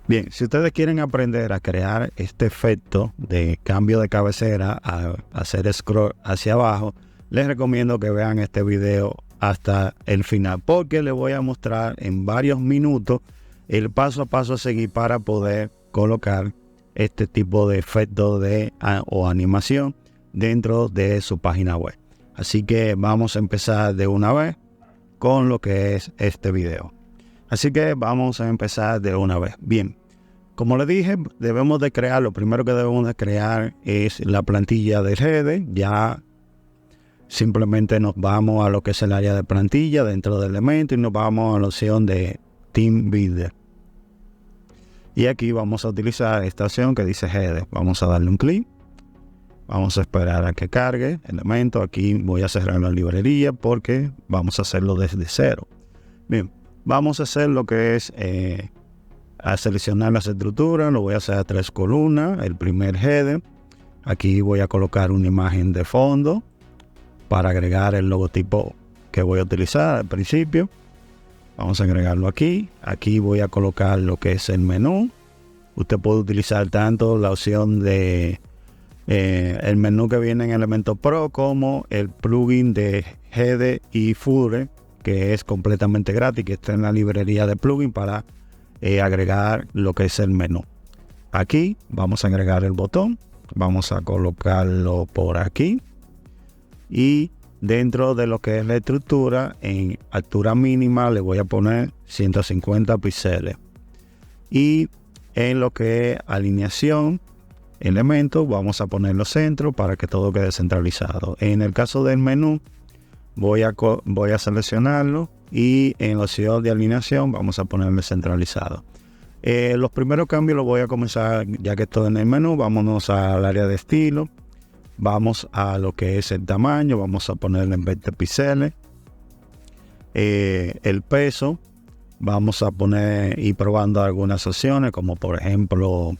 Bien, si ustedes quieren aprender a crear este efecto de cambio de cabecera, a hacer scroll hacia abajo, les recomiendo que vean este video hasta el final, porque les voy a mostrar en varios minutos el paso a paso a seguir para poder colocar este tipo de efecto o animación dentro de su página web. Así que vamos a empezar de una vez con lo que es este video. Así que vamos a empezar de una vez. Bien, como les dije, debemos de crear, lo primero que debemos de crear es la plantilla de header. Ya simplemente nos vamos a lo que es el área de plantilla dentro de Elementor y nos vamos a la opción de Team Builder. Y aquí vamos a utilizar esta opción que dice header. Vamos a darle un clic. Vamos a esperar a que cargue Elementor. Aquí voy a cerrar la librería porque vamos a hacerlo desde cero. Bien, vamos a hacer lo que es a seleccionar las estructuras. Lo voy a hacer a 3 columnas. El primer header. Aquí voy a colocar una imagen de fondo para agregar el logotipo que voy a utilizar al principio. Vamos a agregarlo aquí. Aquí voy a colocar lo que es el menú. Usted puede utilizar tanto la opción de el menú que viene en Elementor Pro como el plugin de header y footer, que es completamente gratis, que está en la librería de plugin para agregar lo que es el menú. Aquí vamos a agregar el botón. Vamos a colocarlo por aquí. Y dentro de lo que es la estructura, en altura mínima le voy a poner 150 píxeles. Y en lo que es alineación, elementos, vamos a ponerlo centro para que todo quede centralizado. En el caso del menú, voy a seleccionarlo y en la opción de alineación vamos a ponerle centralizado. Los primeros cambios los voy a comenzar ya que estoy en el menú. Vámonos al área de estilo. Vamos a lo que es el tamaño, vamos a ponerle en 20 píxeles. El peso, vamos a poner y probando algunas opciones, como por ejemplo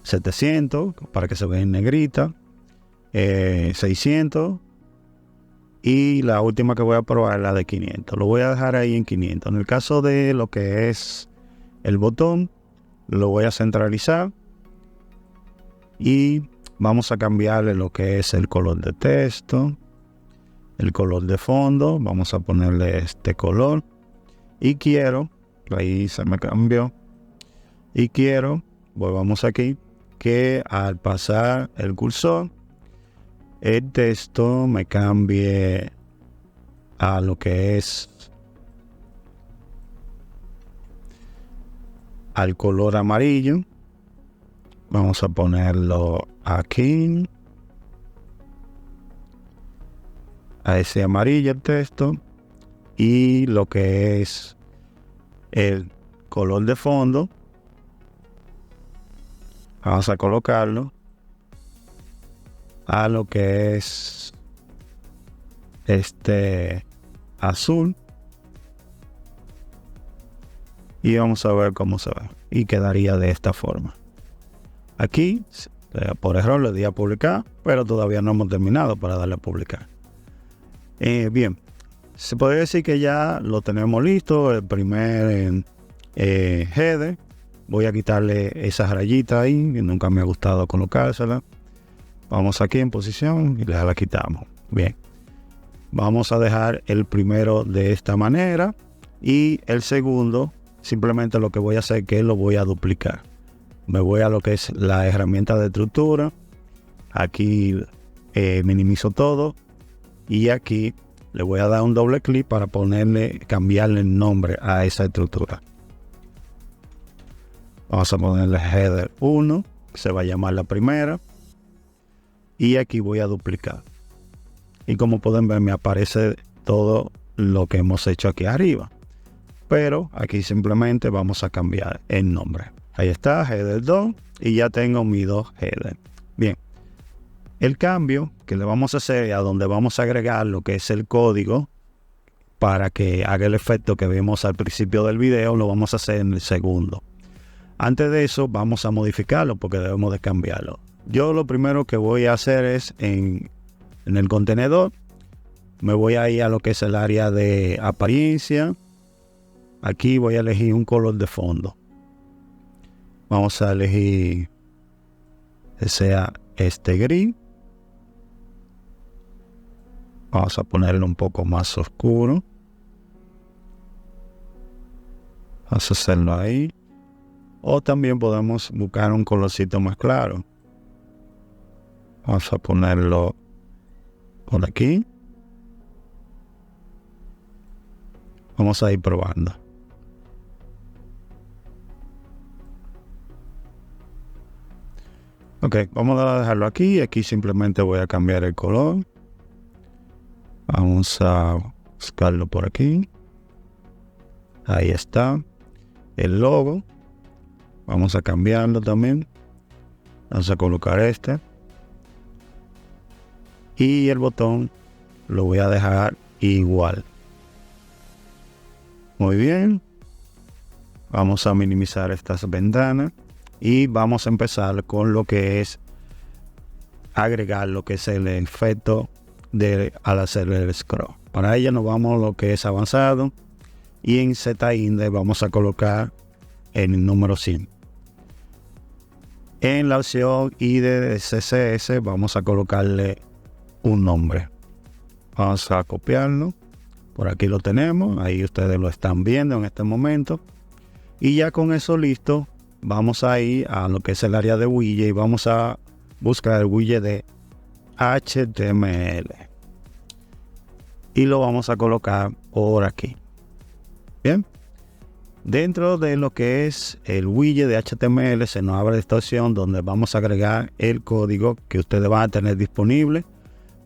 700 para que se vea en negrita, 600 y la última que voy a probar es la de 500. Lo voy a dejar ahí en 500. En el caso de lo que es el botón, lo voy a centralizar y vamos a cambiarle lo que es el color de texto, el color de fondo. Vamos a ponerle este color. Y quiero, ahí se me cambió. Y quiero, volvamos aquí, que al pasar el cursor, el texto me cambie a lo que es al color amarillo. Vamos a ponerlo aquí, a ese amarillo el texto, y lo que es el color de fondo vamos a colocarlo a lo que es este azul y vamos a ver cómo se ve y quedaría de esta forma. Aquí por error le di a publicar, pero todavía no hemos terminado para darle a publicar. Bien, se podría decir que ya lo tenemos listo. El primer header, voy a quitarle esa rayita ahí que nunca me ha gustado colocársela. Vamos aquí en posición y la quitamos. Bien, vamos a dejar el primero de esta manera y el segundo simplemente lo que voy a hacer es que lo voy a duplicar. Me voy a lo que es la herramienta de estructura. Aquí minimizo todo y aquí le voy a dar un doble clic para cambiarle el nombre a esa estructura. Vamos a ponerle header 1, que se va a llamar la primera. Y aquí voy a duplicar. Y como pueden ver, me aparece todo lo que hemos hecho aquí arriba. Pero aquí simplemente vamos a cambiar el nombre. Ahí está, header 2. Y ya tengo mis dos headers. Bien. El cambio que le vamos a hacer, a donde vamos a agregar lo que es el código para que haga el efecto que vimos al principio del video, lo vamos a hacer en el segundo. Antes de eso vamos a modificarlo porque debemos de cambiarlo. Yo lo primero que voy a hacer es en el contenedor, me voy a ir a lo que es el área de apariencia. Aquí voy a elegir un color de fondo. Vamos a elegir que sea este gris. Vamos a ponerlo un poco más oscuro. Vamos a hacerlo ahí. O también podemos buscar un colorcito más claro. Vamos a ponerlo por aquí. Vamos a ir probando. Ok, vamos a dejarlo aquí. Aquí simplemente voy a cambiar el color. Vamos a buscarlo por aquí. Ahí está. El logo. Vamos a cambiarlo también. Vamos a colocar este. Y el botón lo voy a dejar igual. Muy bien. Vamos a minimizar estas ventanas. Y vamos a empezar con lo que es agregar lo que es el efecto al hacer el scroll. Para ello nos vamos a lo que es avanzado. Y en Z-Index vamos a colocar el número 100. En la opción ID de CSS vamos a colocarle un nombre. Vamos a copiarlo. Por aquí lo tenemos. Ahí ustedes lo están viendo en este momento. Y ya con eso listo, vamos a ir a lo que es el área de widget y vamos a buscar el widget de HTML. Y lo vamos a colocar por aquí. Bien. Dentro de lo que es el widget de HTML se nos abre esta opción donde vamos a agregar el código que ustedes van a tener disponible,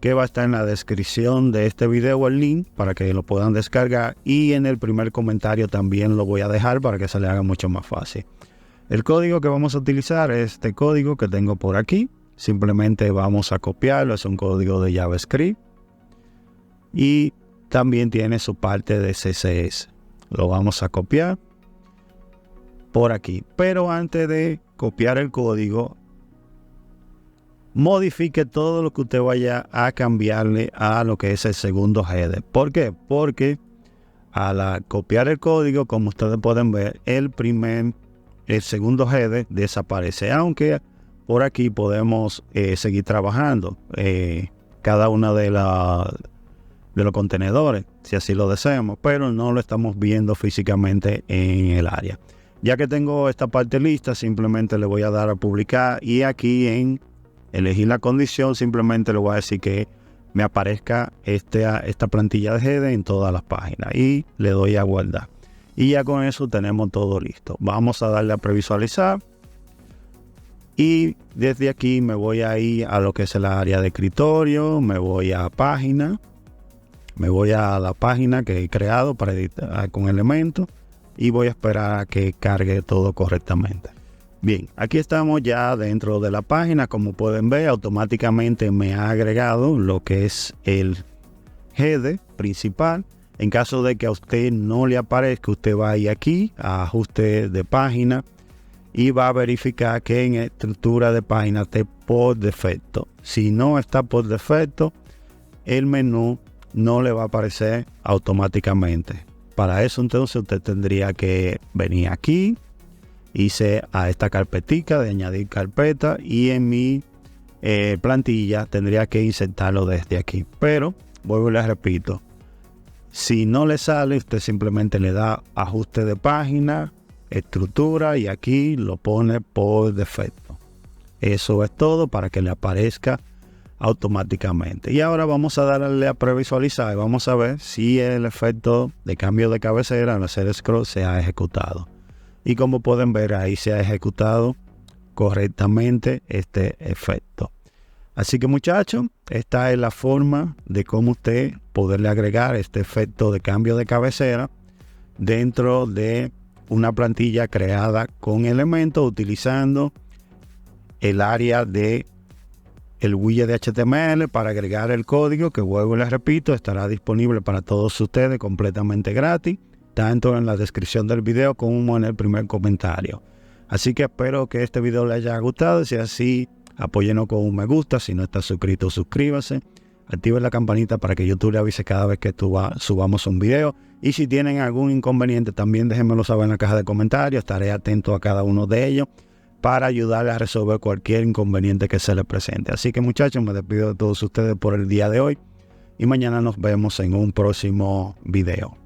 que va a estar en la descripción de este video, el link para que lo puedan descargar, y en el primer comentario también lo voy a dejar para que se le haga mucho más fácil. El código que vamos a utilizar es este código que tengo por aquí. Simplemente vamos a copiarlo, es un código de JavaScript y también tiene su parte de CSS. Lo vamos a copiar por aquí, pero antes de copiar el código, modifique todo lo que usted vaya a cambiarle a lo que es el segundo header. ¿Por qué? Porque al copiar el código, como ustedes pueden ver, el segundo header desaparece, aunque por aquí podemos seguir trabajando cada una de los contenedores, si así lo deseamos, pero no lo estamos viendo físicamente en el área. Ya que tengo esta parte lista, simplemente le voy a dar a publicar y aquí en elegir la condición simplemente le voy a decir que me aparezca esta plantilla de header en todas las páginas y le doy a guardar. Y ya con eso tenemos todo listo. Vamos a darle a previsualizar. Y desde aquí me voy a ir a lo que es el área de escritorio. Me voy a página. Me voy a la página que he creado para editar con elementos. Y voy a esperar a que cargue todo correctamente. Bien, aquí estamos ya dentro de la página. Como pueden ver, automáticamente me ha agregado lo que es el header principal. En caso de que a usted no le aparezca, usted va a ir aquí a ajuste de página y va a verificar que en estructura de página esté por defecto. Si no está por defecto, el menú no le va a aparecer automáticamente. Para eso entonces usted tendría que venir aquí, irse a esta carpetica de añadir carpeta y en mi plantilla tendría que insertarlo desde aquí. Pero vuelvo y les repito, si no le sale, usted simplemente le da ajuste de página, estructura y aquí lo pone por defecto. Eso es todo para que le aparezca automáticamente. Y ahora vamos a darle a previsualizar y vamos a ver si el efecto de cambio de cabecera al hacer scroll se ha ejecutado. Y como pueden ver, ahí se ha ejecutado correctamente este efecto. Así que muchachos, esta es la forma de cómo usted poderle agregar este efecto de cambio de cabecera dentro de una plantilla creada con elementos utilizando el área de el widget de HTML para agregar el código que, vuelvo y les repito, estará disponible para todos ustedes completamente gratis, tanto en la descripción del video como en el primer comentario. Así que espero que este video les haya gustado. Si es así, apóyenos con un me gusta. Si no está suscrito, suscríbase. Activen la campanita para que YouTube le avise cada vez que subamos un video. Y si tienen algún inconveniente, también déjenmelo saber en la caja de comentarios. Estaré atento a cada uno de ellos para ayudarles a resolver cualquier inconveniente que se les presente. Así que muchachos, me despido de todos ustedes por el día de hoy y mañana nos vemos en un próximo video.